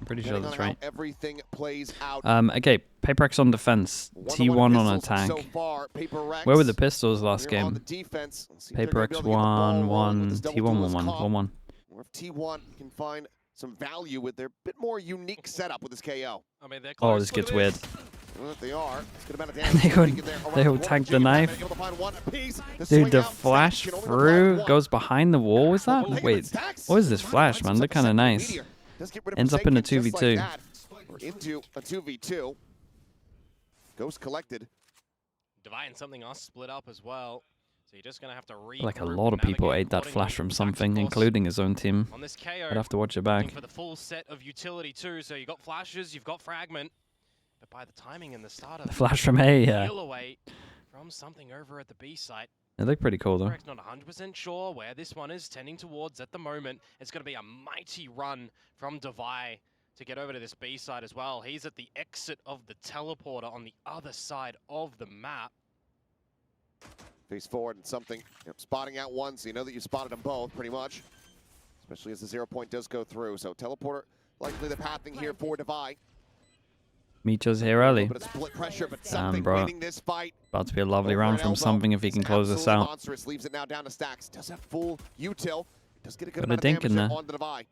Pretty sure that's right. Everything plays out. Okay, PRX on defense, T1 on attack. So far, Where were the pistols last game? PRX 1-1, T1 1-1. Or if T1 can find some value with their bit more unique setup with this KO. I mean, Oh, this gets weird. They are. They will tank the knife. Dude, the flash through goes behind the wall. Is that? Wait, what is this flash, man? They're kind of nice. Ends up in a 2v2. We're into a 2v2. Ghost collected. Divine and something else split up as well. So you're just going to have to like a lot of people ate that flash from something, including his own team. On this KO, I'd have to watch it back. For the full set of utility too. So you've got flashes, you've got fragment. But by the timing and the start of the flash from A, yeah. Away from something over at the B site. They look pretty cool though. Not 100% sure where this one is tending towards at the moment. It's going to be a mighty run from Devi to get over to this B side as well. He's at the exit of the teleporter on the other side of the map. Face forward and something, spotting out one, so you know that you spotted them both pretty much. Especially as the 0 point does go through. So teleporter likely the pathing here for Devi. Micho's here early. Damn, bro. This fight. About to be a lovely round from something if he can close this out. Monstrous leaves it now down to Stacks. Does have full util. Does get a good amount of damage there on Devi.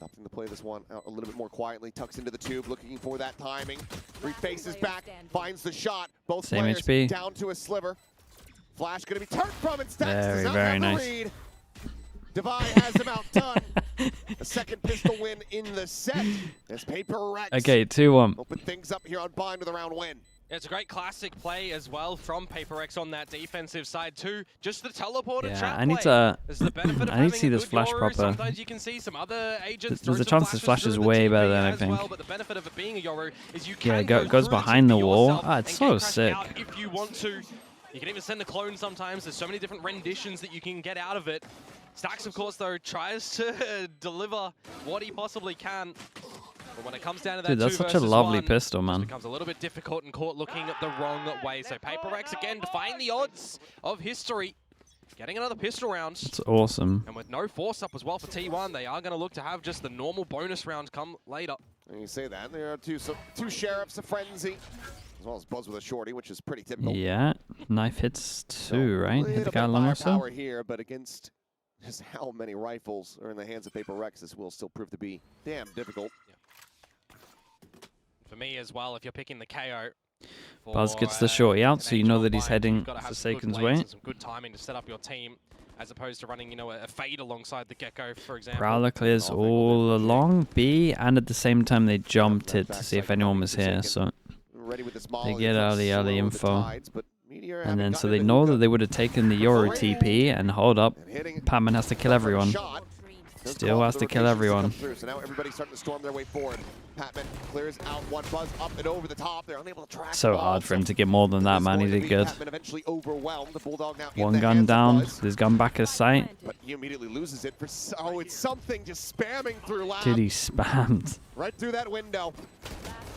Opting to play this one out a little bit more quietly. Tucks into the tube, looking for that timing. Refaces back, finds the shot. Both same players HP. Down to a sliver. Flash going to be turned from it. Stacks very nice. Devi has him outdone. A second pistol win in the set. As PRX. Okay, 2-1. Open things up here on Bind with a round win. It's a great classic play as well from PRX on that defensive side too. Just the teleporter trap I need to. I need to see this flash proper. Sometimes you can see some other agents. There's a chance this flash is way better than I think. Well, but the benefit of it being a Yoru is you can it goes behind the wall. Ah, it's so sick. If you want to, you can even send a clone sometimes. There's so many different renditions that you can get out of it. Stacks, of course, though, tries to deliver what he possibly can. But when it comes down to that, dude, that's such a lovely pistol, man. It becomes a little bit difficult and caught looking the wrong way. So PRX again defying the odds of history, getting another pistol round. It's awesome. And with no force up as well for T1, they are going to look to have just the normal bonus rounds come later. And you say that there are two sheriffs, a frenzy, as well as Buzz with a shorty, which is pretty typical. Yeah, knife hits too, right? Hit the guy long or so. Here, but against just how many rifles are in the hands of PRX, this will still prove to be damn difficult. Yeah. For me as well, if you're picking the KO. Buzz gets the shorty out, so you know that he's heading to Saken's way. Some good timing to set up your team, as opposed to running, a fade alongside the Gecko, for example. Prowler clears all along B, and at the same time they jumped it to see if anyone was here, so they get early info. And then so they know that they would have taken the Yoru TP, and hold up, Patman has to kill everyone. Still has to kill everyone. So now everybody's starting to storm their way forward. Patman clears out one. Buzz up and over the top. They're unable to track. So hard for him to get more than that, man. He did good. Eventually overwhelmed. The Bulldog now one gun down. There's gun back at sight. But he immediately loses it for it's something just spamming through lab. Dude, he spammed. Right through that window.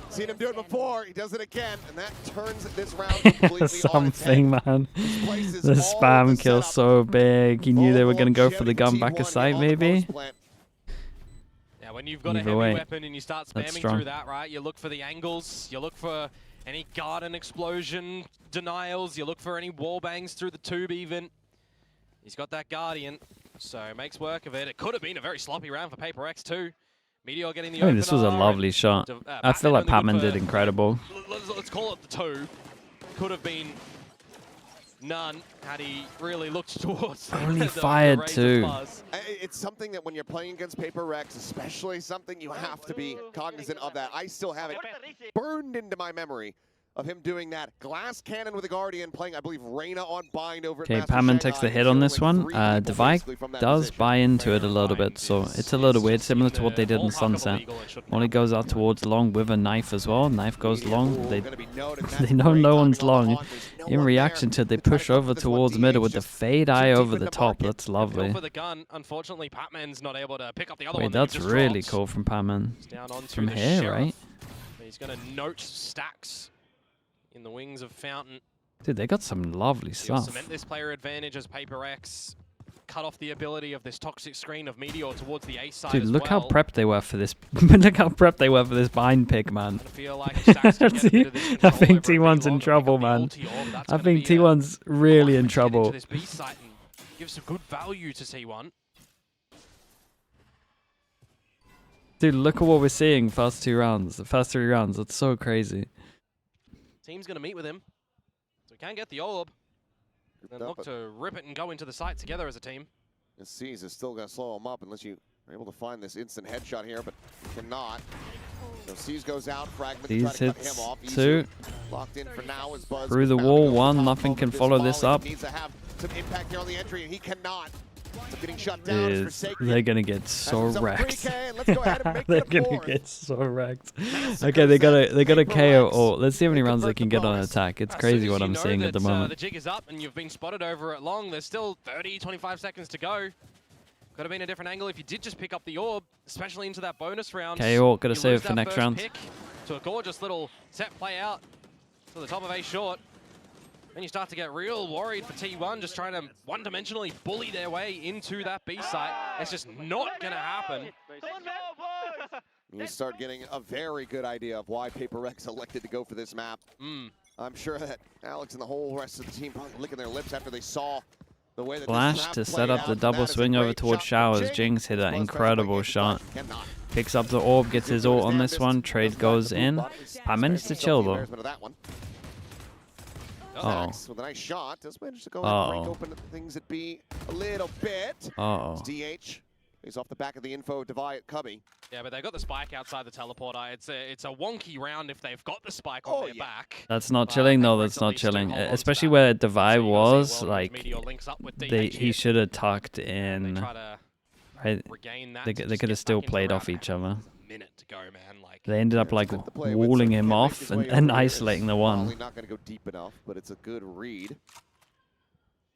Seen him do it before. He does it again, and that turns this round completely something, man. The spam kill so big. He knew they were going to go for the gun back of sight, maybe. Yeah, when you've got a heavy weapon and you start spamming through that, right? You look for the angles. You look for any garden explosion denials. You look for any wall bangs through the tube even. He's got that Guardian, so makes work of it. It could have been a very sloppy round for PRX too. Meteor getting the this was a lovely shot. I feel like Patman did incredible. Let's call it the 2. Could have been none had he really looked towards only fired 2. It's something that when you're playing against PRX, especially something you have to be cognizant of that. I still have it burned into my memory of him doing that glass cannon with a Guardian, playing, I believe, Reyna on Bind over. Okay, Patman takes the hit on this one. Devi does buy into it a little bit, so it's a little weird, similar to what they did in Sunset. Only goes out towards long with a knife as well. Knife goes long. They know no one's long. In reaction to it, they push over towards middle with the fade eye over the top. That's lovely. Unfortunately, Patman's not able to pick up the other one. Wait, that's really cool from Patman. From here, right? He's going to note Stacks in the wings of Fountain. Dude, they got some lovely stuff. Cement this player advantage as PRX cut off the ability of this toxic screen of Meteor towards the A side. Dude, as look well. how prepped they were for this. Look how prepped they were for this bind pick, man. I feel like Stacks can get a bit of this I control think over a T1's in B-Log and trouble, pick up the man. ulti orb. That's I gonna think be a T1's really in lot to get into trouble. this B site and give some good value to T1. Dude, look at what we're seeing first 2 rounds. The first 3 rounds. That's so crazy. Team's going to meet with him. So we can get the orb. And look to rip it and go into the site together as a team. The C's is still going to slow him up unless you are able to find this instant headshot here, but you cannot. So C's goes out, Fragment These trying to cut hits him off. 2. Locked in for now as Buzz Through the bound to wall, go for 1. top Nothing of can follow this volley. up. Needs to have some impact here on the entry, and he cannot. So getting shut down is Forsaken. They're gonna get so wrecked. Let's go ahead and make They're it a gonna fourth. get so wrecked. Okay, they got a KO. Or let's see how many rounds they can get on attack. It's crazy what I'm seeing at the moment. The jig is up and you've been spotted over at long. There's still 30, 25 seconds to go. Could have been a different angle if you did just pick up the orb, especially into that bonus round. KO, gotta You save lose it for that next first round. pick to a gorgeous little set play out to the top of A short. Then you start to get real worried for T1, just trying to one-dimensionally bully their way into that B site. It's just not going to happen. You start getting a very good idea of why PRX elected to go for this map. I'm sure that Alex and the whole rest of the team probably licking their lips after they saw the way that Flash this map to played set up out, the and double that is a swing over great towards shot from Showers. Jinx hit an Buzz incredible tries to shot. play it, cannot. Picks up the orb, gets his ult on this one. Trade goes in. I managed to chill though. Oh. With a nice shot, does manage to go and break open things at B a little bit. DH is off the back of the info Devi at Cubby. Yeah, but they've got the spike outside the teleporter. It's a wonky round if they've got the spike on their back. That's not chilling though. That's not chilling. Especially where Devi was, like he should have tucked in. Right, they could have still played off each other. To go, man. Like, they ended up like walling him off and isolating the one. Probably not going to go deep enough, but it's a good read.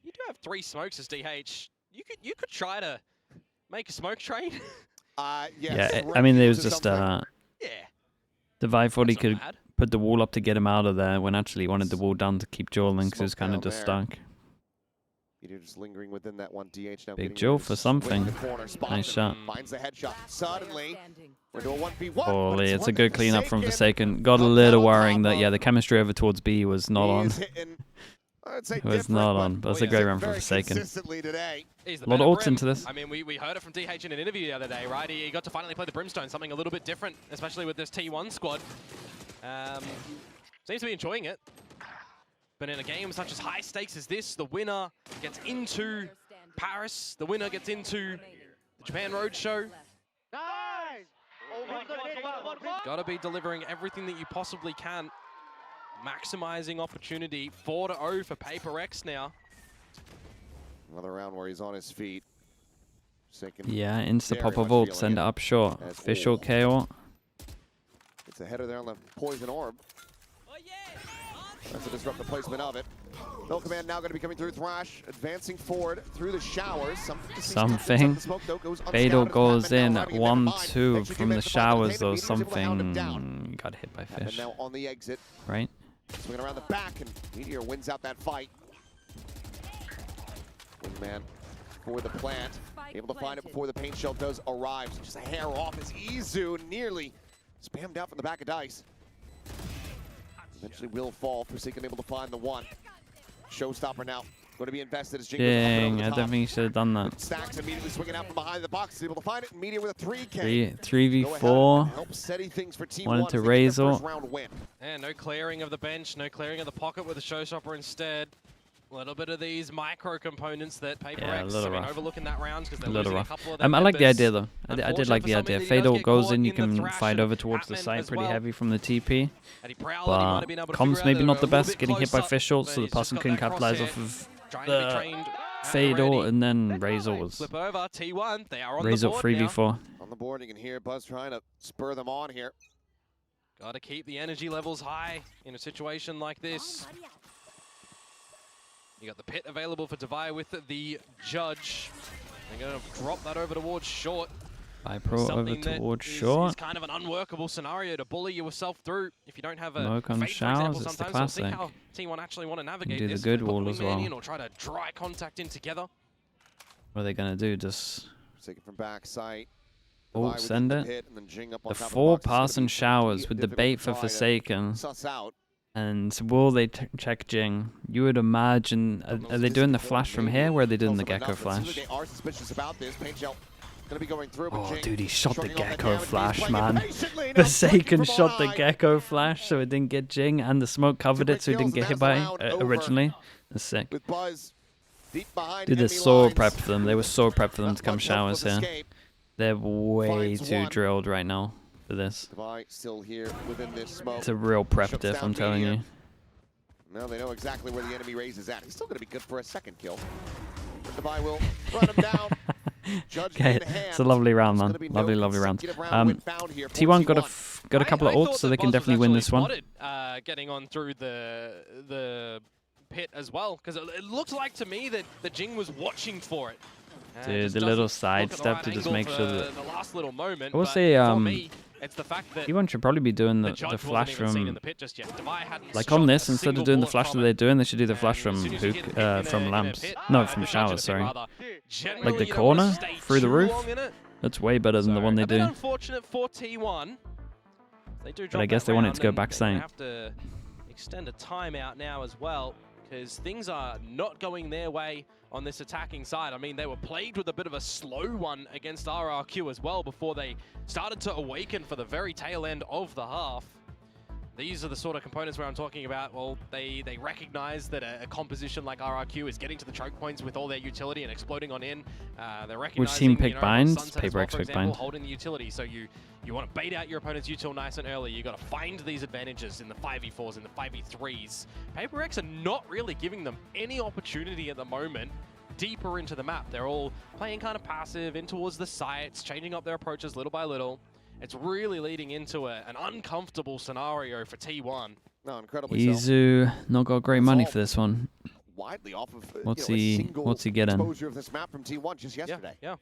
You do have 3 smokes as DH. You could try to make a smoke train. Yes, yeah, I mean, there was just yeah. Devi thought he That's not could bad. put the wall up to get him out of there when actually he wanted the wall down to keep dueling because he was kind of just stuck. You're just lingering within that one. DH now Big Joe for something. Nice shot. Finds the headshot. Suddenly, we're doing 1v1. Holy, it's a good cleanup from Forsaken. Got a little worrying that, yeah, the chemistry over towards B was not on. It was not on, but it's a great run from Forsaken. A lot of ults into this. I mean, we heard it from DH in an interview the other day, right? He got to finally play the Brimstone, something a little bit different, especially with this T1 squad. Seems to be enjoying it. But in a game such as high stakes as this, the winner gets into Paris. The winner gets into the Japan Roadshow. Gotta be delivering everything that you possibly can. Maximizing opportunity. 4-0 for PRX now. Another round where he's on his feet. Yeah, insta pop of ult, send it up short. Official KO. It's a header there on the poison orb. That's to disrupt the placement of it. No command now going to be coming through. Thrash advancing forward through the showers. Something. Fatal goes in at 1-2 from the showers though. Something got hit by Fish. And now on the exit. Right? Swinging around the back, and Meteor wins out that fight. Wingman for the plant. Able to find it before the paint shell does arrive. So just a hair off as Izu nearly spammed out from the back of Dice. Eventually will fall. Forsaken able to find the one. Showstopper now. Going to be invested as Jinx. Dang, I don't think he should have done that. Stacks immediately swinging out from behind the box. Is able to find it. Meteor with a 3K. 3v4. Help steady things for T1. Wanted to raise ult. And no clearing of the bench, no clearing of the pocket with the Showstopper instead. A little bit of these micro components that PRX have been overlooking that round because they're losing a couple of them. I like the idea though. I did like the idea. Fatal goes in, you can fight over towards the side pretty heavy from the TP. But comms maybe not the best, getting hit by Fish ult so the person can capitalize off of the Fatal, and then Razor was Razor 3v4. On the board, you can hear Buzz trying to spur them on here. Got to keep the energy levels high in a situation like this. You got the pit available for Devi with the Judge. They're going to drop that over towards short. Pro over towards short. It's kind of an unworkable scenario to bully yourself through if you don't have a Smoke on showers, it's the classic. We'll see how T1 actually want to navigate do this. the good wall as well. Or try to dry contact in together. What are they gonna do? Just Taken from backside. send it. The 4 pass and showers with the bait for Forsaken. And will they check Jing? You would imagine. Are they doing the flash from here? Where are they doing the Gecko flash? Oh, dude, he shot the Gecko flash, man. Forsaken shot the Gecko flash, so it didn't get Jing, and the smoke covered it, so he didn't get hit by it originally. That's sick. Dude, they're so prepped for them. They were so prepped for them to come showers here. They're way too drilled right now for this. It's a real prep diff, I'm telling you. Now they know exactly where the enemy raise is at. He's still going to be good for a second kill. Devi will run him down. Okay, it's a lovely round, man. Lovely, lovely round. T1 got a couple of ults, so they can definitely win this one. Getting on through the pit as well, because it looked like to me that the Jing was watching for it. Dude, the little side step to just make sure that. The last little moment, I will say, it's the fact that T1 should probably be doing the flash from, like on this, instead of doing the flash that they're doing, they should do the flash from from lamps. No, from showers, sorry. Like the corner through the roof. That's way better than the one they do. Unfortunate for T1. But I guess they want it to go back side. Have to extend a timeout now as well, because things are not going their way on this attacking side. I mean, they were plagued with a bit of a slow one against RRQ as well before they started to awaken for the very tail end of the half. These are the sort of components where I'm talking about, well, they recognize that a composition like RRQ is getting to the choke points with all their utility and exploding on in. They're recognizing, which team pick binds? PRX pick bind. Holding the utility, so you want to bait out your opponent's util nice and early. You got to find these advantages in the 5v4s, in the 5v3s. PRX are not really giving them any opportunity at the moment deeper into the map. They're all playing kind of passive in towards the sites, changing up their approaches little by little. It's really leading into an uncomfortable scenario for T1. No, incredibly Izu not got great money for this one. Widely off of, what's he getting? Exposure of this map from T1 just yesterday. Yeah.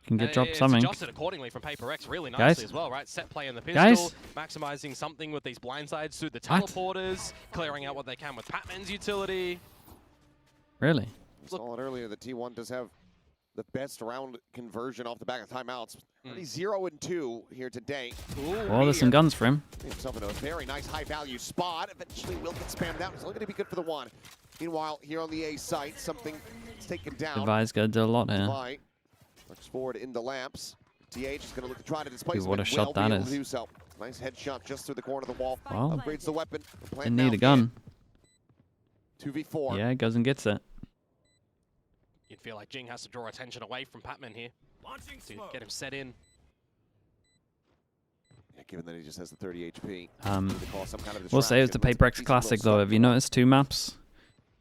Can get dropped something. Adjusted accordingly from PRX really nicely as well, right? Set play in the pistol, maximizing something with these blindsides through the teleporters, clearing out what they can with Patman's utility. Really? We saw it earlier that T1 does have the best round conversion off the back of timeouts. 0 and 2 here today. Well, there's some guns for him. Himself in a very nice high-value spot. Eventually will get spammed out. It's only going to be good for the one. Meanwhile, here on the A site, something is taken down. Devi's got to do a lot here. Devi looks forward into lamps. TH is going to look to try to displace him. What a shot that is. So. Nice headshot just through the corner of the wall. Well, upgrades the weapon. Didn't need a gun. 2v4. Yeah, goes and gets it. You'd feel like Jing has to draw attention away from Patman here to get him set in. Yeah, given that he just has the 30 HP. We'll say it's the PRX Classic though. Have you noticed 2 maps?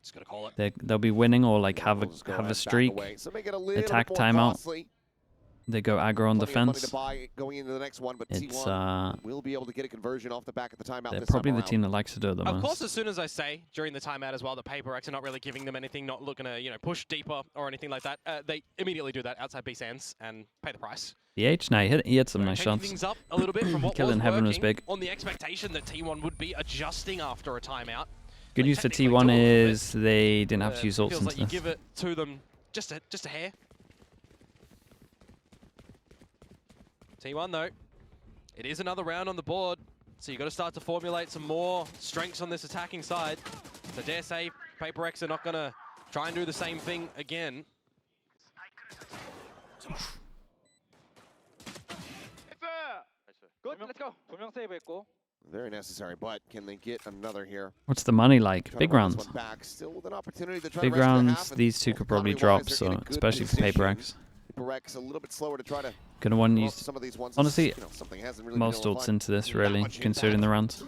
Just gotta call it. They'll be winning or like have a streak. Attack timeout. They go aggro on defense. Going into the next one, but it's will be able to get a conversion off the back of the timeout. They're probably the team that likes to do it the most. Of course, as soon as I say during the timeout as well, the PRX are not really giving them anything, not looking to push deeper or anything like that. They immediately do that outside B sands and pay the price. The H, no, he hit some nice shots. Things up a little bit from what Killing Heaven was big. On the expectation that T1 would be adjusting after a timeout. Good news for T1 is they didn't have to use ults into into this. You give it to them just a hair. T1 though, it is another round on the board, so you got to start to formulate some more strengths on this attacking side. So dare say PRX are not going to try and do the same thing again. Good, let's go. Very necessary, but can they get another here? What's the money like? Big rounds. Still with an opportunity to try Big rounds, these two could probably drop, so especially for PRX. PRX a little bit slower to try to gonna want to use some of these ones. Honestly, really most ults into this really, considering the rounds.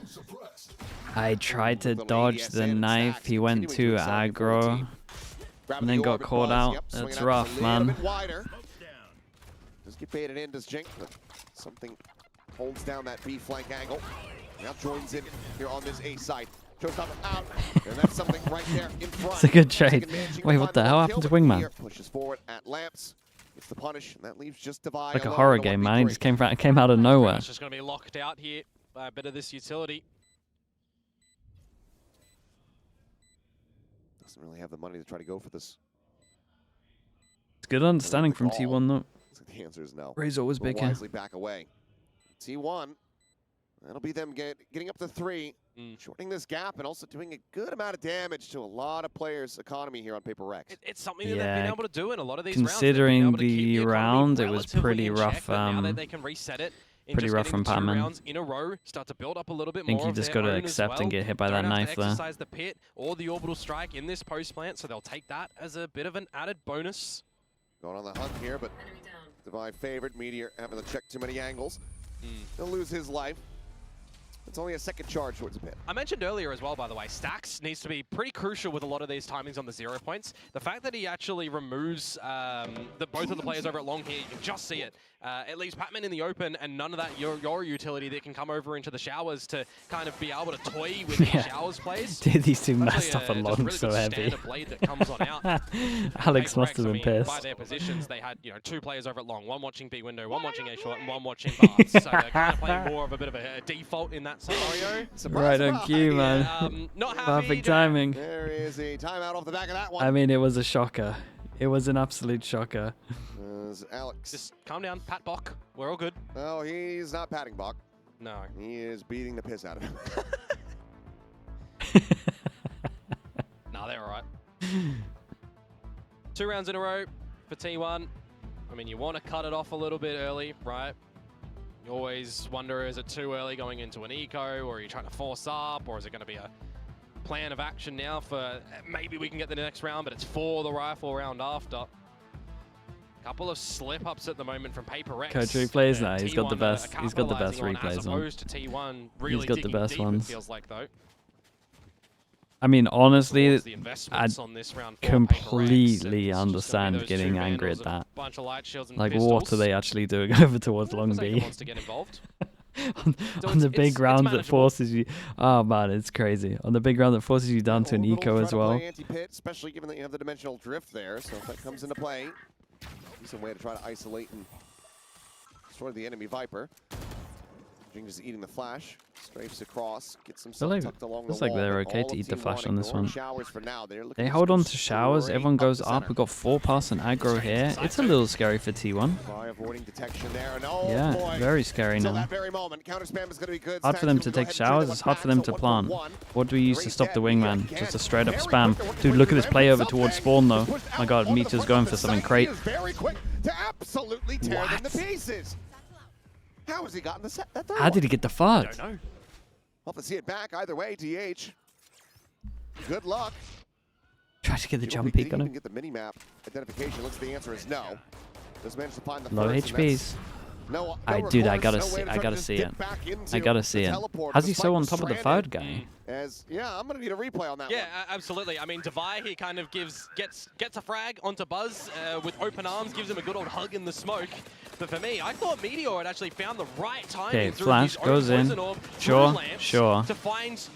I tried to dodge the knife, he went too aggro, and then got caught out. That's rough, man. Does get baited in, does Jink, but something holds down that B flank angle. Now joins in here on this A side. Out, and that's something right there in front. It's a good trade. Wait, what the hell happened to Wingman? Pushes forward at lamps. It's the punish, and that leaves just Devi. Like a horror game, man. He just came out of nowhere. It's just going to be locked out here by a bit of this utility. Doesn't really have the money to try to go for this. It's good understanding from T1 though. The answer is no. Ray's always big here. Wisely back away. T1, that'll be them getting up to 3, shortening this gap and also doing a good amount of damage to a lot of players' economy here on PRX. It's something that they've been able to do in a lot of these considering rounds. Considering the round, it was pretty rough. Now that they can reset it. Pretty rough from Patman. In a row, start to build up a little bit I think more you just got to accept and get hit by that knife there. Exercise the pit or the orbital strike in this post plant, so they'll take that as a bit of an added bonus. Going on the hunt here, but Divide favored. Meteor having to check too many angles. He'll lose his life. It's only a second charge towards the pit. I mentioned earlier as well, by the way, Stacks needs to be pretty crucial with a lot of these timings on the 0 points. The fact that he actually removes both of the players over at long here, you can just see it. It leaves Patman in the open and none of that your utility that can come over into the showers to kind of be able to toy with the showers plays. Dude, these two messed up along really so heavy. Blade that comes on out. Alex must have been pissed. By their positions, they had 2 players over at long, one watching B window, one watching A short, and one watching bars. So they're kind of playing more of a bit of a default in that scenario. Right on cue, man. Not happy. Perfect timing. There is a timeout off the back of that one. I mean, it was a shocker. It was an absolute shocker. Alex. Just calm down, Pat Bok. We're all good. No, he's not patting Bok. No. He is beating the piss out of him. Nah, they're all right. 2 rounds in a row for T1. I mean, you want to cut it off a little bit early, right? You always wonder, is it too early going into an eco, or are you trying to force up, or is it going to be a plan of action now for maybe we can get the next round, but it's for the rifle round after. Couple of slip-ups at the moment from PRX. Coach replays now. He's got the best. He's got the best replays as opposed to T1 really he's got the best ones. It feels like though. I mean, honestly, I round completely understand getting angry at that. Like, what are they actually doing over towards long B? on the big round that forces you. Oh man, it's crazy. On the big round that forces you down to an eco as well. Especially given that you have the dimensional drift there, so if that comes into play, decent way to try to isolate and destroy the enemy Viper. Jing just eating the flash, strafes across, gets himself tucked along the wall. Looks like they're okay to eat the flash on this one. For now. They hold on to showers, everyone goes up, we've got 4-person aggro here. It's a little scary for T1. Yeah, very scary now. Hard for them to take showers, it's hard for them to plant. What do we use to stop the wingman? Just a straight up spam. Dude, look at this play over towards spawn though. My god, Meteor's going for something crate. What? How has he gotten that How did he get the FUD? I don't know. We'll have to see it back either way, DH. Good luck. Try to get the jump peek on him. Get the mini-map identification. Looks the answer is no. Just managed to find the low HPs. No, dude, I gotta see it. I gotta see it. I gotta see it. How's he so on top of the third guy? Yeah, I'm gonna need a replay on that one. Yeah, absolutely. I mean, Devi, he kind of gets a frag onto Buzz with open arms, gives him a good old hug in the smoke. But for me, I thought Meteor had actually found the right timing through flash goes in. Sure. To find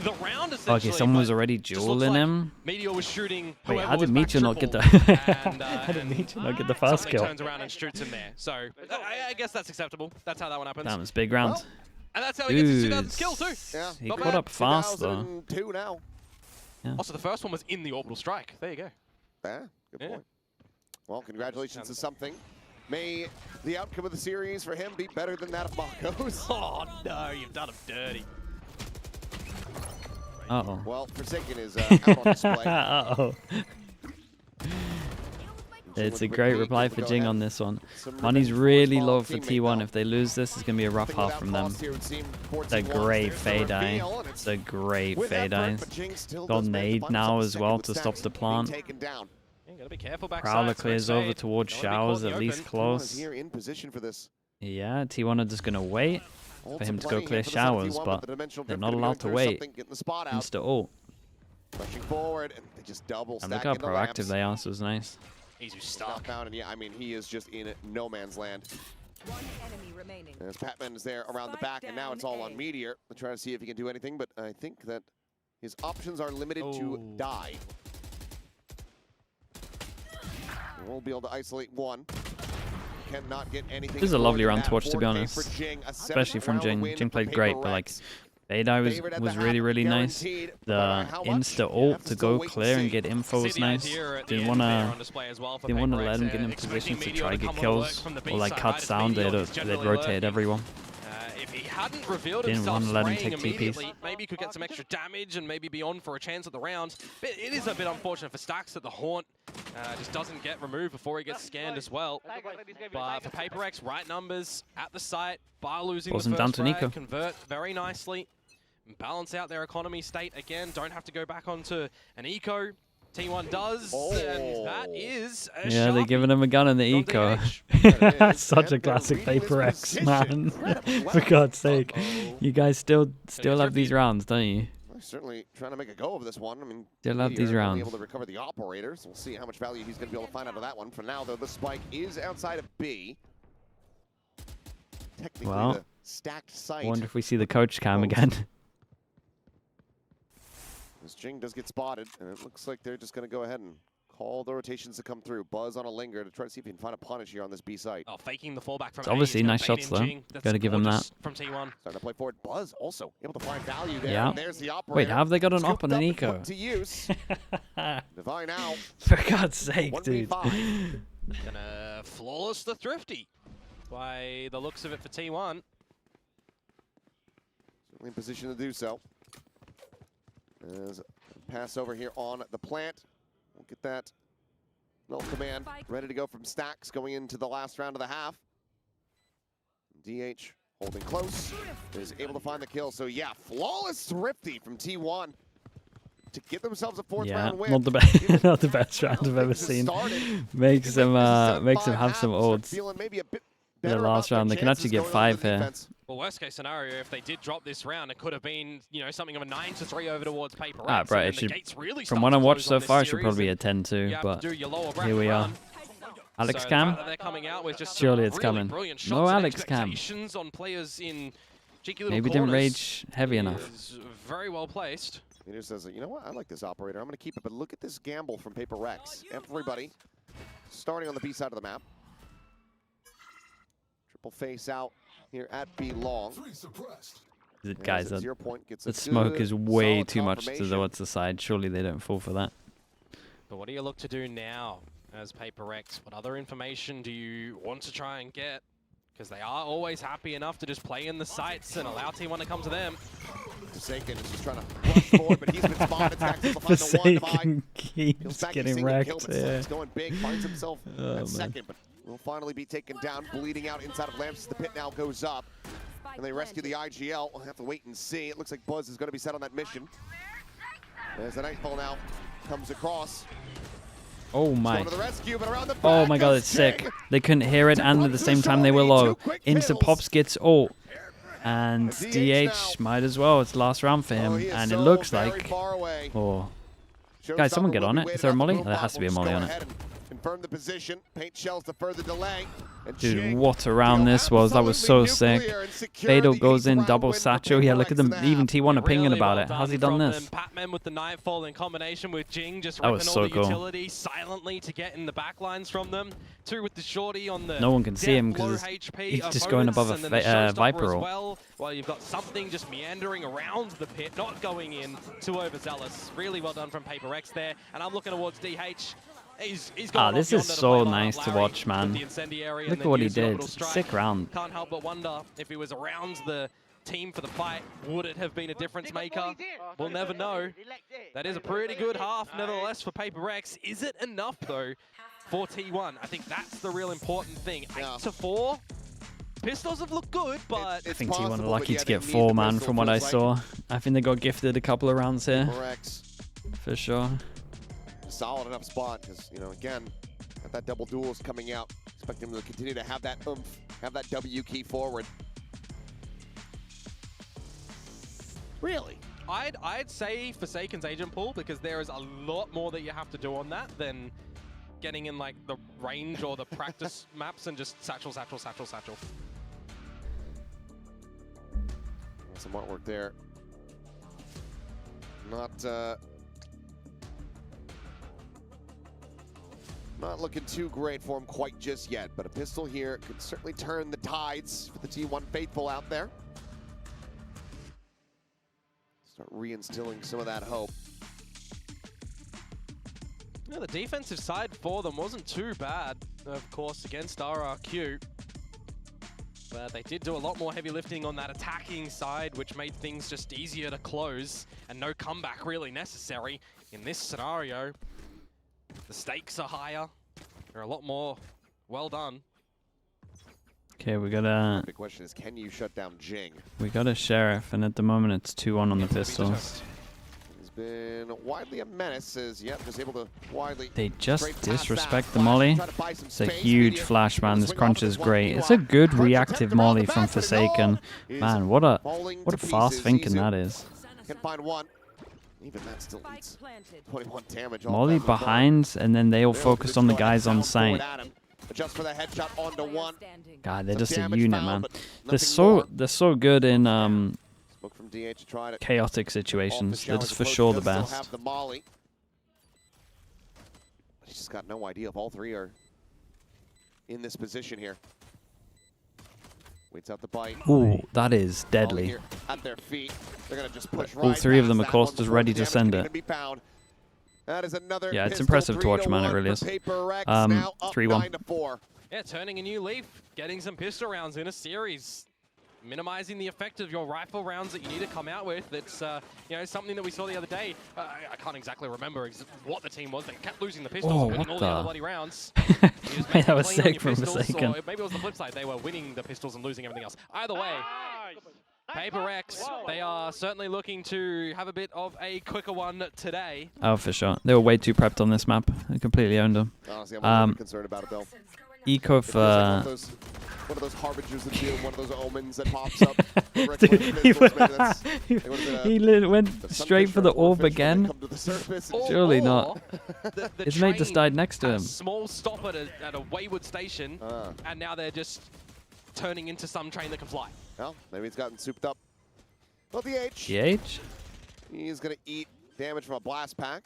the round essentially. Okay, someone was already dueling him. Meteor was shooting. Wait, how did Meteor not get the? How did Meteor not get the fast kill? Turns around and shoots him there. So I guess that's acceptable. That's how that one happens. That was big round. Well, and that's how he gets his 2000 kill too. Yeah, he caught up fast though. 2 now. Yeah. Also, the first one was in the orbital strike. There you go. Yeah, good point. Well, congratulations to something. May the outcome of the series for him be better than that of Mako's. Oh no, you've done him dirty. Uh-oh. Well, Forsaken is out on display. Uh-oh. It's a great reply for Jing on this one. Money's really low for T1. If they lose this, it's going to be a rough half from them. It's a great fade eye. It's a great fade eye. Got nade now as well to stop the plant. Prowler clears over towards showers, at least close. Yeah, T1 are just going to wait for him to go clear showers, but they're not allowed to wait. Insta ult. And look how proactive they are, so it's nice. He's stuck. Yeah, I mean, he is just in no man's land. One enemy remaining. As Patman is there around the back, and now it's all on Meteor. We'll try to see if he can do anything, but I think that his options are limited to die. He won't be able to isolate one. Cannot get anything. This is a lovely round to watch, to be honest. Especially from Jing. Jing played great, but like, Fade was really nice. The insta ult to go clear and get info was nice. Didn't wanna let him get in position to try to get kills or like cuts down. They'd rotate everyone. If he hadn't revealed Didn't himself want to let him spraying take TPs. immediately, maybe he could get some extra damage and maybe be on for a chance at the round. But it is a bit unfortunate for Stax that the Haunt just doesn't get removed before he gets scanned as well. But for PRX, right numbers at the site, bar losing the first frag, convert very nicely, balance out their economy state again, don't have to go back onto an eco. T1 does, and that is a yeah, they're giving him a gun in the eco. That's such a classic PRX, man. For God's sake. You guys still have these rounds, don't you? Well, certainly trying to make a go of this one. I mean, still have these rounds. Able to recover the operators. We'll see how much value he's going to be able to find out of that one. For now, though, the spike is outside of B. Technically, the stacked site. I wonder if we see the coach cam again. As Jing does get spotted, and it looks like they're just going to go ahead and call the rotations to come through. Buzz on a linger to try to see if he can find a punish here on this B site. Oh, faking the fallback from it's obviously nice shots though. Gotta give him that. From T1. Starting to play forward. Buzz also able to find value there. Yeah. And there's the operator. Wait, have they got an op and an eco? To use. Divine out. For God's sake, dude. Gonna flawless the Thrifty by the looks of it for T1. Certainly in position to do so. As pass over here on the plant. We'll get that little command ready to go from Stax going into the last round of the half. DH holding close, is able to find the kill. So yeah, flawless Thrifty from T1 to get themselves a fourth round win. Not the best round I've ever seen. Makes them have some odds. In the last round, they can actually get 5 here. Well, worst case scenario, if they did drop this round, it could have been, you know, something of a 9-3 over towards PRX. Ah, right. It should, really from what I watched so far, it should probably be a 10-2, but here we are. Alex so Cam? Surely it's coming. No Alex Cam. On players in maybe didn't rage heavy enough. Very well placed. He just says, you know what, I like this operator. I'm going to keep it, but look at this gamble from PRX. Everybody starting on the B side of the map. Triple face out here at B long. Guys, that smoke is way too much to the side. Surely they don't fall for that. But what do you look to do now as PRX? What other information do you want to try and get? Because they are always happy enough to just play in the sites and allow T1 to come to them. Forsaken is just trying to rush forward, but he's been spotted. Forsaken keeps getting wrecked. Yeah. He's going big, finds himself at second, but will finally be taken down, bleeding out inside of Lamps. The pit now goes up, and they rescue the IGL. We'll have to wait and see. It looks like Buzz is going to be set on that mission. As the Nightfall now comes across. Oh my. Rescue, oh my god, it's sick. They couldn't hear it, and at the same time they were low. Into Pops gets ult. And DH might as well. It's last round for him. And it looks like... Oh. Guys, someone get on it. Is there a molly? There has to be a molly on it. Confirm the position. Paint shells to further delay. Dude, what a round this was. That was so sick. Fatal goes in, double satchel. Yeah, look at them. Even T1 are pinging about it. How's he done this? Patman with the Nightfall in combination with Jing just that was so all the cool. utility silently to get in the backlines from them. 2 with the shorty on the no one can see him because he's just going above a Viper ult. Well, you've got something just meandering around the pit, not going in. Too overzealous. Really well done from PRX there. And I'm looking towards DH. He's this is so nice to watch, man. Look at what he did. Sick round. Can't help but wonder if he was around the team for the fight, would it have been a difference maker? We'll never know. That is a pretty good half, nevertheless, for PRX. Is it enough, though, for T1? I think that's the real important thing. 8-4. Pistols have looked good, but... I think T1 are lucky to get 4, man, from what I saw. I think they got gifted a couple of rounds here. For sure. Solid enough spot because, you know, again, got that double duels coming out. Expect him to continue to have that oomph, have that W key forward. Really? I'd say Forsaken's agent pool because there is a lot more that you have to do on that than getting in like the range or the practice maps and just satchel. Some artwork there. Not looking too great for him quite just yet, but a pistol here could certainly turn the tides for the T1 faithful out there. Start reinstilling some of that hope. Yeah, the defensive side for them wasn't too bad, of course, against RRQ. But they did do a lot more heavy lifting on that attacking side, which made things just easier to close and no comeback really necessary. In this scenario, the stakes are higher. They're a lot more well done. Okay, we got a... The big question is, can you shut down Jing? We got a Sheriff, and at the moment it's 2-1 on the pistols. He's been widely a menace, as yep, was able to widely... They just disrespect the molly. It's a huge flash, man. This crunch is great. It's a good reactive molly from Forsaken. Man, what a fast thinking that is. Can find one. Even that still leads 21 damage. Molly behind, and then they all focused on the guys on site. Just for the headshot onto one. God, they're just a unit, man. They're so good in chaotic situations. They're just for sure the best. He's just got no idea if all three are in this position here. Waits out the bite. Ooh, that is deadly. At their feet. They're gonna just push all three of them, of course, just ready to send it. That is another yeah, it's impressive to watch, man. It really is. 3-1. Yeah, turning a new leaf, getting some pistol rounds in a series, minimizing the effect of your rifle rounds that you need to come out with. It's you know, something that we saw the other day. I can't exactly remember what the team was. They kept losing the pistols, and winning all the other bloody rounds. That was sick from Forsaken. Maybe it was the flip side. They were winning the pistols and losing everything else. Either way. PRX, they are certainly looking to have a bit of a quicker one today. Oh, for sure. They were way too prepped on this map. They completely owned them. Honestly, I'm really concerned about it, though. Eco for... one of those harbingers of doom, one of those omens that pops up. He went straight for the orb again. Surely not. His mate just died next to him. Small stop at a wayward station, and now they're just turning into some train that can fly. Well, maybe he's gotten souped up. Well, DH. DH? He's going to eat damage from a blast pack.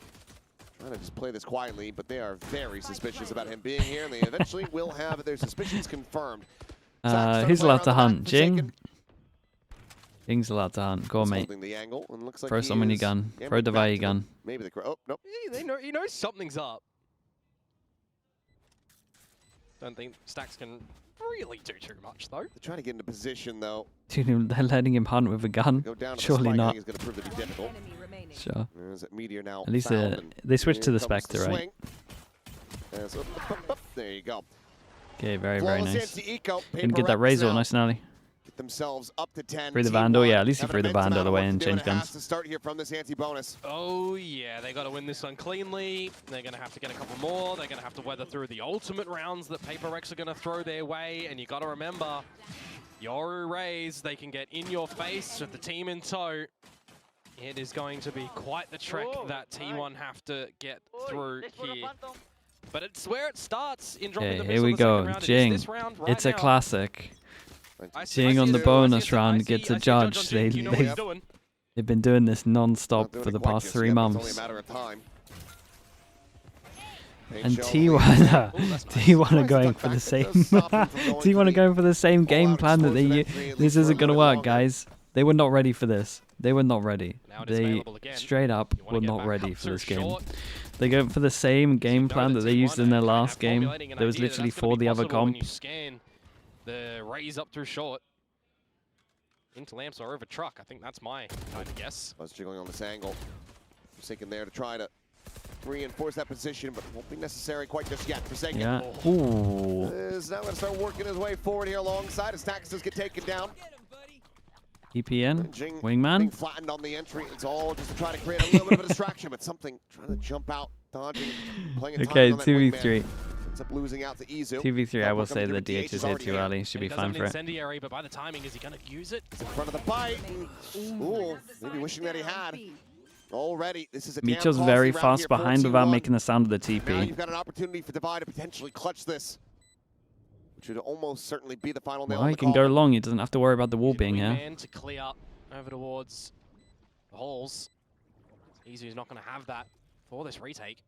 Trying to just play this quietly, but they are very suspicious about him being here, and they eventually will have their suspicions confirmed. Who's allowed to hunt? Jing? Jing's allowed to hunt. Go on, mate. Throw someone your gun. Throw Devi your gun. Maybe the... Oh, nope. He knows something's up. Don't think Stacks can really do too much, though. They're trying to get into position, though. Dude, they're letting him hunt with a gun. Surely not. Is going to prove to be difficult. Sure. There's a meteor now. At least they switched to the Spectre, right? So, there you go. Okay, very, very nice. Can get that Razor nice and early. Get themselves up to 10. Through the Vandal, yeah, at least he threw the Vandal away and changed guns. To start here from this anti-bonus. Oh yeah, they got to win this one cleanly. They're going to have to get a couple more. They're going to have to weather through the ultimate rounds that PRX are going to throw their way. And you got to remember, Yoru Rays, they can get in your face with the team in tow. It is going to be quite the trek that T1 have to get through here. But it's where it starts in dropping the here we go. Jing. It's a classic. Jing on the bonus round gets a judge. They've been doing this non-stop for the past 3 months. And T1 are going for the same. T1 are going for the same game plan that they use. This isn't gonna work, guys. They were not ready for this. They were not ready. They straight up were not ready for this game. They go for the same game plan that they used in their last game. That was literally for the other comp. The raise up through short. Into lamps or over truck. I think that's my guess. I was jiggling on this angle. Forsaken there to try to reinforce that position, but it won't be necessary quite just yet. Forsaken. Yeah. Ooh. Is now going to start working his way forward here alongside as Tax does get taken down. EPN, Wingman. Being flattened on the entry. It's all just to try to create a little bit of a distraction, but something trying to jump out, dodging, playing a okay, 2v3. Ends up losing out to Izu. 2v3, I will say the DH is hit too early. Should be fine for it. Incendiary, but by the timing, is he going to use it? It's in front of the bite. Ooh, maybe wishing that he had. Already, this is a Mitchell's very fast behind without making the sound of the TP. Now you've got an opportunity for Devi to potentially clutch this. Which would almost certainly be the final nail. Well, he can go long. He doesn't have to worry about the wall being here. To clear over towards the holes. Izu's not going to have that for this retake.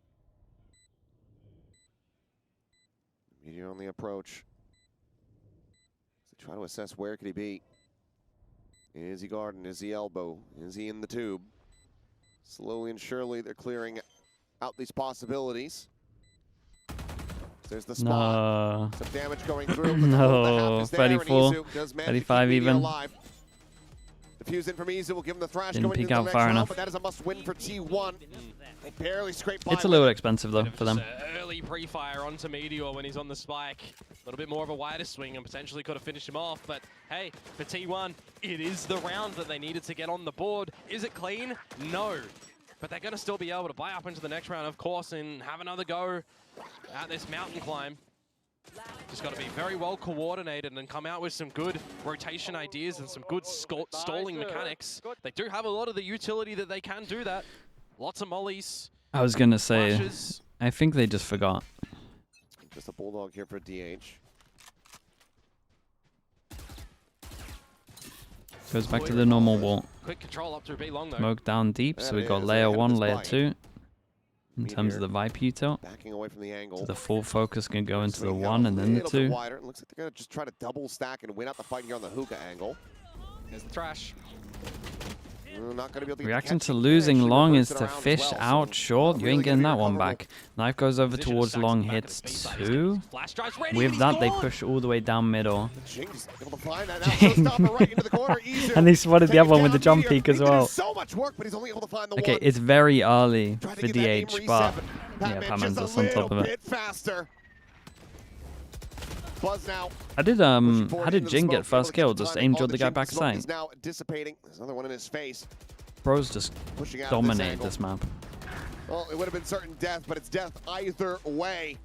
Meteor on the approach. So try to assess where could he be. Is he garden? Is he elbow? Is he in the tube? Slowly and surely, they're clearing out these possibilities. There's the spot. No. Some damage going through. No. 34. 35 even. Defuse in from Izu will give him the thrash Didn't going peek into out the next far round, enough. but that is a must-win for T1. They barely scrape by. It's a little expensive though for them. Early pre-fire onto Meteor when he's on the spike. A little bit more of a wider swing and potentially could have finished him off. But hey, for T1, it is the round that they needed to get on the board. Is it clean? No. But they're going to still be able to buy up into the next round, of course, and have another go at this mountain climb. Just got to be very well coordinated and come out with some good rotation ideas and some good stalling mechanics. They do have a lot of the utility that they can do that. Lots of mollies. I was gonna say, flashes. I think they just forgot. Just a bulldog here for DH. Goes back to the normal wall. Quick control up to B long though. Smoke down deep, so we got There it is. layer Look at 1, this layer bite. 2. In terms of the Vipe util. Backing away from the angle. So the full focus can go into the Swinging out 1 a and then the little bit 2. wider. It looks like they're going to just try to double stack and win out the fight here on the hookah angle. There's the thrash. Not going to be able to get Reaction the to catch. losing Actually long reverts is it to around as fish well, so out short. not You really ain't getting gonna that be one recoverable. back. Knife goes over Position towards stacks long, back at hits the B side. 2. Flash drives ready, With he's that, they gone. push all the way down middle. Jinx able to find that now. Showstopper right into the corner. Izu And they spotted the takes other one with the down jump Meteor. peek as He did well. so much work, but he's only able to find the Okay, one. it's very early Trying to for get that aim DH, but reset, yeah, Batman Batman's just just on top of a it. bit faster. Buzz now. How did Pushing Jing forward into the get smoke, first able to kill? keep Just timing. aimed Oh, the guy Jing back smoke side. is now dissipating. There's another one in his face. Bros just Pushing out dominate angle. this map. Well, it would have been certain death, but it's death either way.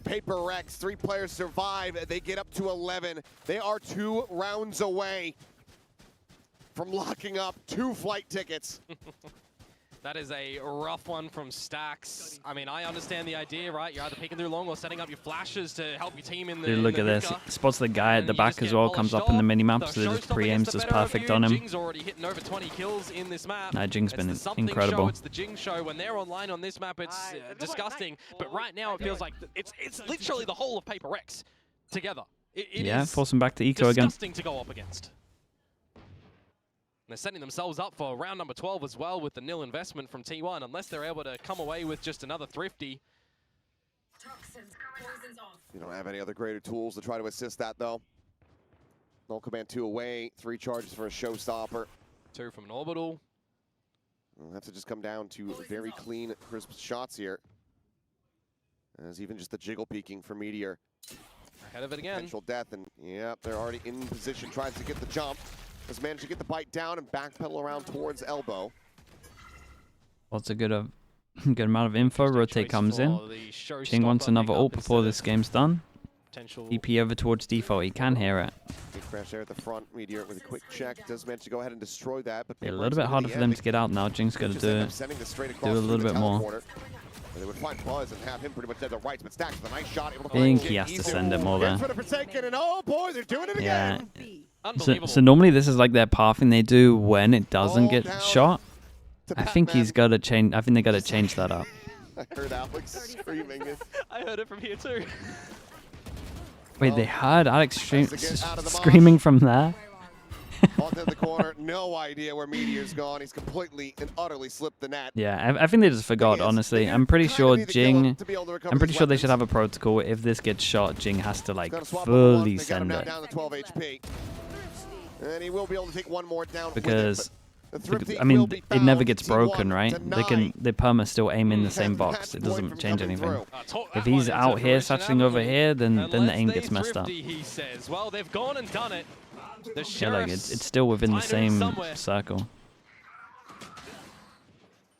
PRX, 3 players survive. They get up to 11. They are 2 rounds away from locking up 2 flight tickets. That is a rough one from Stacks. I mean, I understand the idea, right? You're either peeking through long or setting up your flashes to help your team in the Dude, look at this. hookah. Spots the guy at And the you back just as get well. Comes polished up in the off. mini-map, The so just showstopper pre-aims gets the just better of perfect you. on him. Jing's already hitting over 20 kills in this map. Nah, Jing's It's been the something incredible. Show. It's the Jing show. When they're online on this map, it's disgusting. But right now, it feels like it's literally the whole of PRX together. It Yeah, is force him back to eco again. disgusting to go up against. And they're setting themselves up for round number 12 as well with the nil investment from T1, unless they're able to come away with just another thrifty. You don't have any other greater tools to try to assist that, though. Null Command 2 away, 3 charges for a showstopper. 2 from an orbital. We'll have to just come down to very clean, crisp shots here. As even just the jiggle peeking for Meteor. Ahead of it again. Potential death, and yeah, they're already in position, tries to get the jump. Has managed to get the bite down and backpedal around towards elbow. Well, it's a good amount of info. Rotate comes in. Jing wants another ult before this game's done. DP over towards default. He can hear it. Big crash there at the front. Meteor with a quick check does manage to go ahead and destroy that. But Yeah, a little bit harder for them to get out now. Jing's got to do a little bit more. They would find Buzz and have him pretty much dead to rights, but Stacks with a nice shot. Able to Think find he Jing. has to Easy. send it more there. For the Forsaken, and oh boy, they're doing it Yeah. again. So normally this is like their pathing they do when it doesn't All get down shot. to I think Batman. he's got to change. I think they got to change that up. I heard Alex screaming it. I heard it from here too. Wait, they heard Alex Has to get out of the screaming from there? Onto the corner, no idea where Meteor's gone. He's completely and utterly slipped the net. Yeah, I think they just forgot, honestly. I'm pretty sure Jing... I'm pretty sure they should have a protocol. If this gets shot, Jing has to, like, fully send it. Down to 12 HP. And he will be able to take one more down Because, with it. The thrifty I mean, will be it never found. gets T1 broken, right? deny. They perma still aim in the same 10th box. It match point doesn't from change coming anything. through. If he's out here satching over here, then the aim gets messed up. He says, well, they've gone and done it. The Yeah, like it's still within the same circle.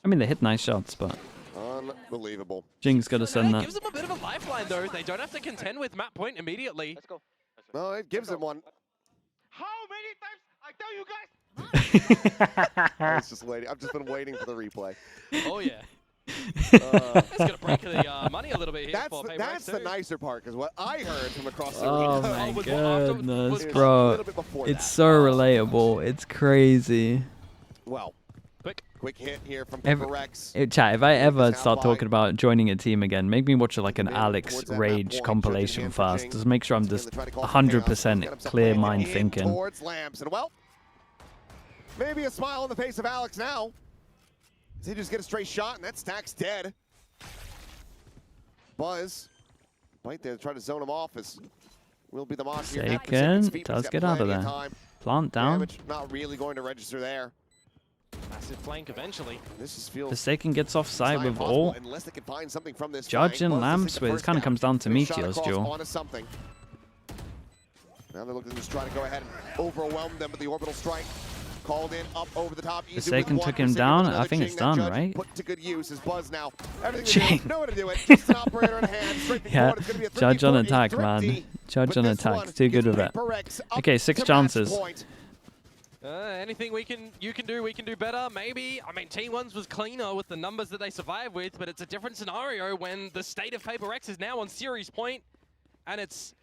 I mean, they hit nice shots, but Unbelievable. Jing's got to send that. Gives them a bit of a lifeline, though. They don't have to contend with map point immediately. Let's go. No, it gives him one. How many times I tell you guys? I was just waiting. I've just been waiting for the replay. Oh, yeah. It's going to break the money a little bit here for PRX That's the nicer part, because what I heard from across the Oh arena my was goodness, a bro. little bit before It's that. so relatable. It's crazy. Well, quick hit here from Ev- PRX. Chat, if I ever Now start by- talking about joining a team again, make me watch like an In Alex towards that map Rage point, compilation judging hand for first. Jing. Just make sure I'm Once again, just they try to call for chaos. Get 100% himself clear back mind in thinking. Towards Lamps, and well, Maybe a smile on the face of Alex now. They just get a straight shot, and that stack's dead. Buzz, right there, try to zone him off. As will be the mock here. Forsaken does get out of there. Plant down. Damage not really going to register there. Massive flank eventually. This just feels Forsaken gets offside with all. Unless they can find something from this Judge flank. and Buzz Lamps, takes the it first kind of down. comes down to Good shot Meteor's across duel. onto something. Now they're looking to just try to go ahead and overwhelm them with the orbital strike. Called in up over the top. Forsaken took him down. I think it's done, right? Put to good use is Buzz now. Everything Ching. know how to do it. Just an operator in hand. Straight Yeah, forward. It's gonna be a Judge on 3v4, attack, a man. thrifty. Judge But on this attack. one Too good gets with it. PRX up Okay, 6 to match chances. point. Anything you can do, we can do better, maybe. I mean, T1's was cleaner with the numbers that they survived with, but it's a different scenario when the state of PRX is now on series point, and it's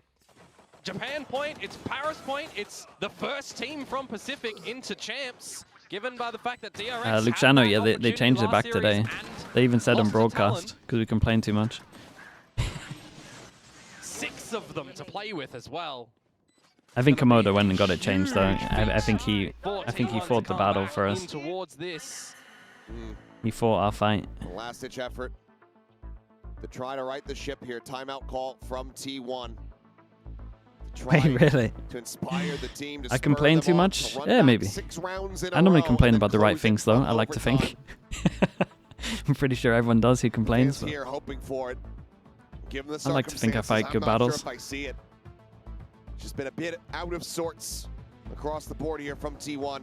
Japan point, it's Paris point, it's the first team from Pacific into champs, given by the fact that DRX Luciano, had that yeah, they opportunity changed it last back series today. and They even said on lost to broadcast Talon. because we complained too much. 6 of them to play with as well. I think Komodo went and got it changed though. I think he For fought T1 the to battle come for back us. in towards this. He fought our fight. Last-ditch effort to try to right the ship here. Timeout call from T1. Wait, really? To inspire the team to I spur complain them too on much? to run Yeah, back maybe. 6 rounds in a I normally row complain and about the right close things it though. from I like to overtime. think. I'm pretty sure everyone does who complains. Is But here hoping for it. Given the I like to think I circumstances, fight I'm good not sure battles. if I see it. Just been a bit out of sorts across the board here from T1.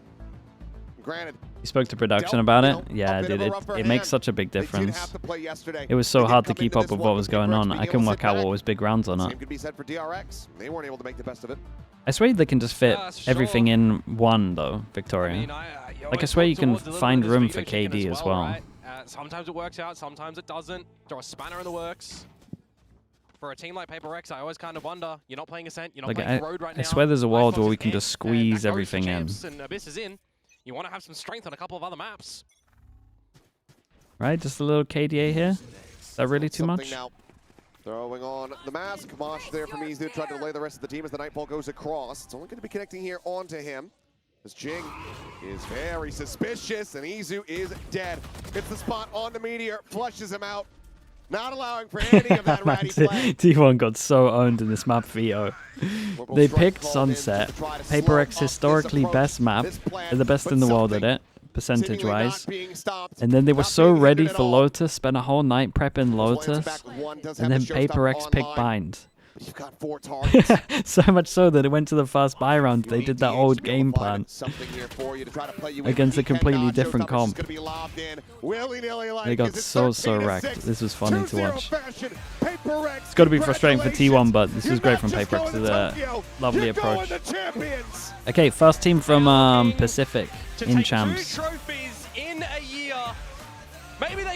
Granted, you spoke to production about it? Yeah, dude, it makes such a big they did difference. have to play yesterday. It was so They did hard to come keep into up this with one what was with going PRX on. being I able couldn't to work sit out what back. was big rounds or not. Same could be said for DRX. They weren't able to make the best of it. I swear they can just fit Sure. everything in one though, Victoria. I mean, I always swear you look can towards a little find bit of room speed for of chicken KD as well. right? Sometimes it works out, sometimes it doesn't. Throw a spanner in the works. For a team like PRX, I always kind of wonder, you're not playing Ascent, you're not Like, playing Road right now. I swear there's a world where we can in, just squeeze that goes to everything in. champs and Abyss is in. You want to have some strength on a couple of other maps. Right, just a little KDA here. Is that really too Something much? Now. Throwing on the mask. Mosh there from Izu. Tried to delay the rest of the team as the Nightfall goes across. It's only going to be connecting here onto him. As Jing is very suspicious and Izu is dead. Hits the spot on the Meteor. Flushes him out. Not allowing for any of that ratty play. T1 got so owned in this map VO. Orbital They strike picked called in Sunset. to try to slow PRX up this historically approach, best map. this plan, They're the best but in the world at something it, percentage-wise. not being stopped, And then they were not so being ready hindered at for all. Lotus, spent a whole night prepping Lands Lotus, back with one, does and have then the showstopper PRX picked online, Bind. but you've got 4 targets. So much so that it went to the first buy round. They You did need that DH old to be able game to find plan. something here for you to try to play you Against in. a completely He cannot. different Showstopper's comp. just gonna be lobbed in willy-nilly like They got this. It's so 13-6. wrecked. This was funny to 2-0 watch. fashion. PRX, It's got to be frustrating for T1, but this You're was great not from just PRX. going It's to a Tokyo. lovely You're going approach. to champions. Okay, first team from Pacific To in take champs. 2 trophies in a year. Maybe they